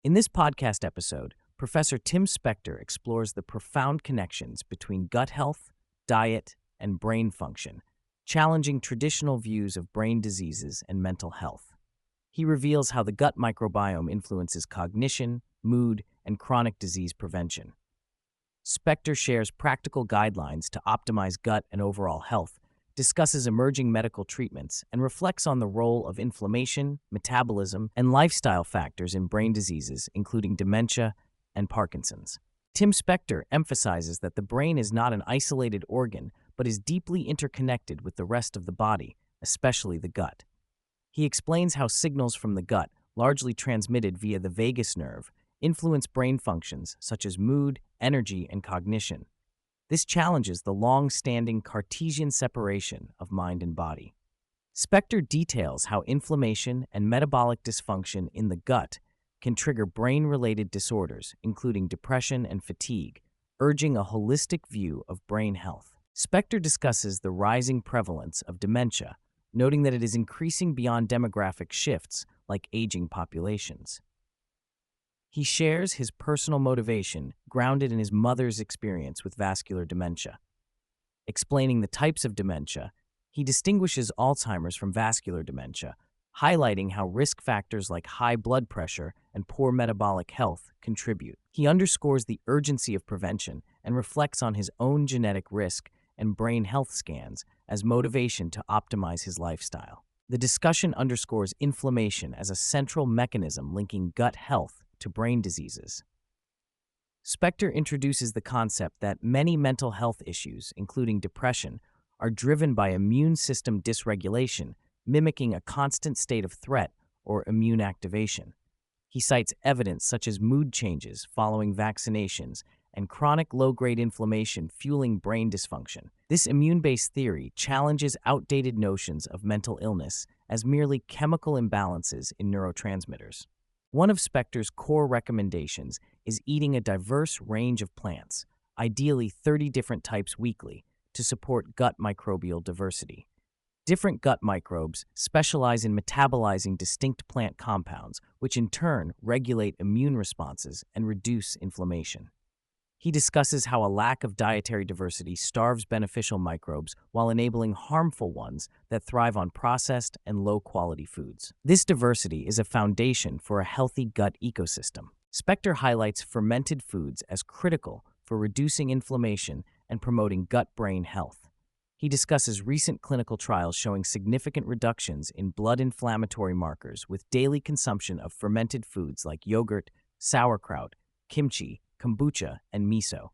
In this podcast episode, Professor Tim Spector explores the profound connections between gut health, diet, and brain function, challenging traditional views of brain diseases and mental health. He reveals how the gut microbiome influences cognition, mood, and chronic disease prevention. Spector shares practical guidelines to optimize gut and overall health, discusses emerging medical treatments, and reflects on the role of inflammation, metabolism, and lifestyle factors in brain diseases, including dementia and Parkinson's. Tim Spector emphasizes that the brain is not an isolated organ, but is deeply interconnected with the rest of the body, especially the gut. He explains how signals from the gut, largely transmitted via the vagus nerve, influence brain functions such as mood, energy, and cognition. This challenges the long-standing Cartesian separation of mind and body. Spector details how inflammation and metabolic dysfunction in the gut can trigger brain-related disorders, including depression and fatigue, urging a holistic view of brain health. Spector discusses the rising prevalence of dementia, noting that it is increasing beyond demographic shifts like aging populations. He shares his personal motivation, grounded in his mother's experience with vascular dementia. Explaining the types of dementia, he distinguishes Alzheimer's from vascular dementia, highlighting how risk factors like high blood pressure and poor metabolic health contribute. He underscores the urgency of prevention and reflects on his own genetic risk and brain health scans as motivation to optimize his lifestyle. The discussion underscores inflammation as a central mechanism linking gut health to brain diseases. Spector introduces the concept that many mental health issues, including depression, are driven by immune system dysregulation, mimicking a constant state of threat or immune activation. He cites evidence such as mood changes following vaccinations and chronic low-grade inflammation fueling brain dysfunction. This immune-based theory challenges outdated notions of mental illness as merely chemical imbalances in neurotransmitters. One of Spector's core recommendations is eating a diverse range of plants, ideally 30 different types weekly, to support gut microbial diversity. Different gut microbes specialize in metabolizing distinct plant compounds, which in turn regulate immune responses and reduce inflammation. He discusses how a lack of dietary diversity starves beneficial microbes while enabling harmful ones that thrive on processed and low-quality foods. This diversity is a foundation for a healthy gut ecosystem. Spector highlights fermented foods as critical for reducing inflammation and promoting gut-brain health. He discusses recent clinical trials showing significant reductions in blood inflammatory markers with daily consumption of fermented foods like yogurt, sauerkraut, kimchi, kombucha, and miso.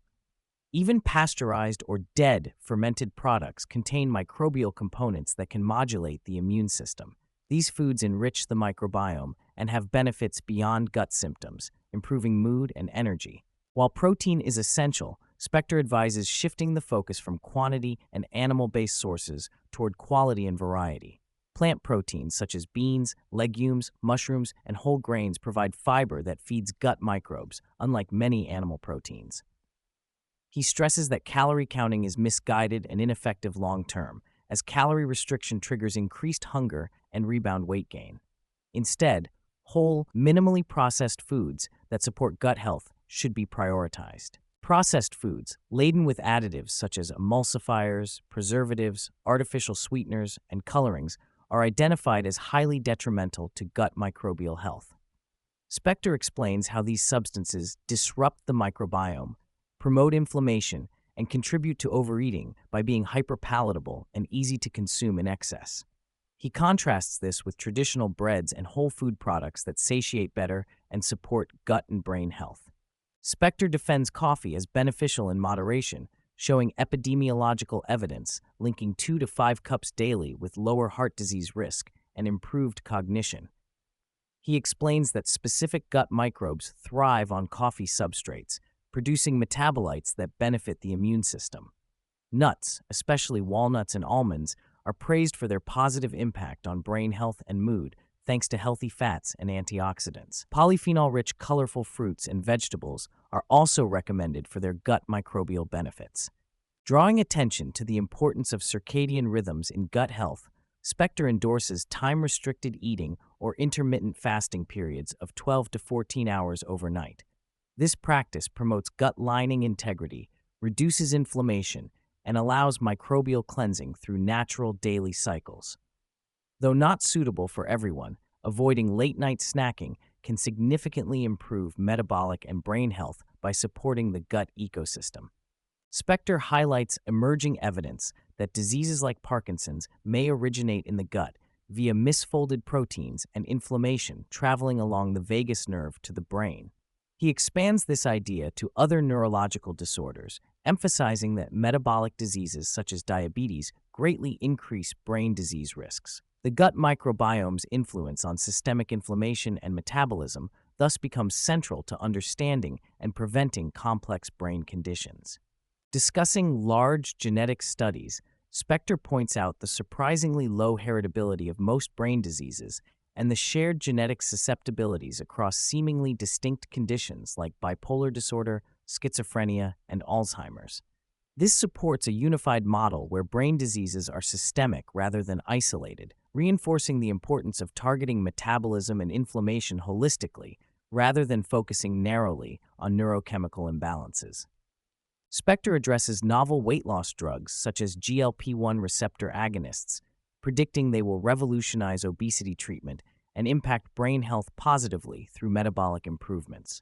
Even pasteurized or dead fermented products contain microbial components that can modulate the immune system. These foods enrich the microbiome and have benefits beyond gut symptoms, improving mood and energy. While protein is essential, Spector advises shifting the focus from quantity and animal-based sources toward quality and variety. Plant proteins such as beans, legumes, mushrooms, and whole grains provide fiber that feeds gut microbes, unlike many animal proteins. He stresses that calorie counting is misguided and ineffective long-term, as calorie restriction triggers increased hunger and rebound weight gain. Instead, whole, minimally processed foods that support gut health should be prioritized. Processed foods, laden with additives such as emulsifiers, preservatives, artificial sweeteners, and colorings, are identified as highly detrimental to gut microbial health. Spector explains how these substances disrupt the microbiome, promote inflammation, and contribute to overeating by being hyperpalatable and easy to consume in excess. He contrasts this with traditional breads and whole food products that satiate better and support gut and brain health. Spector defends coffee as beneficial in moderation, showing epidemiological evidence linking 2 to 5 cups daily with lower heart disease risk and improved cognition. He explains that specific gut microbes thrive on coffee substrates, producing metabolites that benefit the immune system. Nuts, especially walnuts and almonds, are praised for their positive impact on brain health and mood, thanks to healthy fats and antioxidants. Polyphenol-rich colorful fruits and vegetables are also recommended for their gut microbial benefits. Drawing attention to the importance of circadian rhythms in gut health, Spector endorses time-restricted eating or intermittent fasting periods of 12 to 14 hours overnight. This practice promotes gut lining integrity, reduces inflammation, and allows microbial cleansing through natural daily cycles. Though not suitable for everyone, avoiding late-night snacking can significantly improve metabolic and brain health by supporting the gut ecosystem. Spector highlights emerging evidence that diseases like Parkinson's may originate in the gut via misfolded proteins and inflammation traveling along the vagus nerve to the brain. He expands this idea to other neurological disorders, emphasizing that metabolic diseases such as diabetes greatly increase brain disease risks. The gut microbiome's influence on systemic inflammation and metabolism thus becomes central to understanding and preventing complex brain conditions. Discussing large genetic studies, Spector points out the surprisingly low heritability of most brain diseases and the shared genetic susceptibilities across seemingly distinct conditions like bipolar disorder, schizophrenia, and Alzheimer's. This supports a unified model where brain diseases are systemic rather than isolated, reinforcing the importance of targeting metabolism and inflammation holistically rather than focusing narrowly on neurochemical imbalances. Spector addresses novel weight loss drugs such as GLP-1 receptor agonists, predicting they will revolutionize obesity treatment and impact brain health positively through metabolic improvements.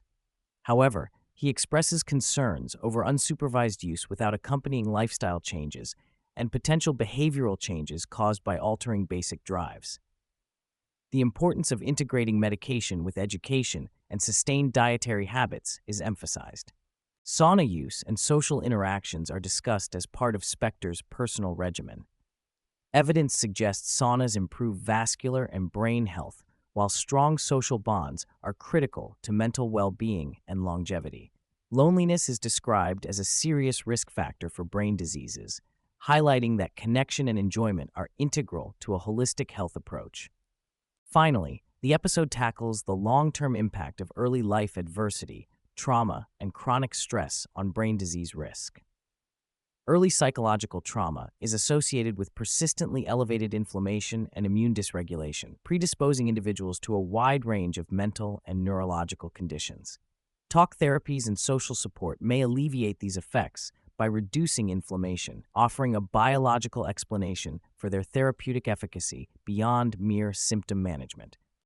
However, he expresses concerns over unsupervised use without accompanying lifestyle changes and potential behavioral changes caused by altering basic drives. The importance of integrating medication with education and sustained dietary habits is emphasized. Sauna use and social interactions are discussed as part of Spector's personal regimen. Evidence suggests saunas improve vascular and brain health, while strong social bonds are critical to mental well-being and longevity. Loneliness is described as a serious risk factor for brain diseases, highlighting that connection and enjoyment are integral to a holistic health approach. Finally, the episode tackles the long-term impact of early life adversity, trauma, and chronic stress on brain disease risk. Early psychological trauma is associated with persistently elevated inflammation and immune dysregulation, predisposing individuals to a wide range of mental and neurological conditions. Talk therapies and social support may alleviate these effects by reducing inflammation, offering a biological explanation for their therapeutic efficacy beyond mere symptom management.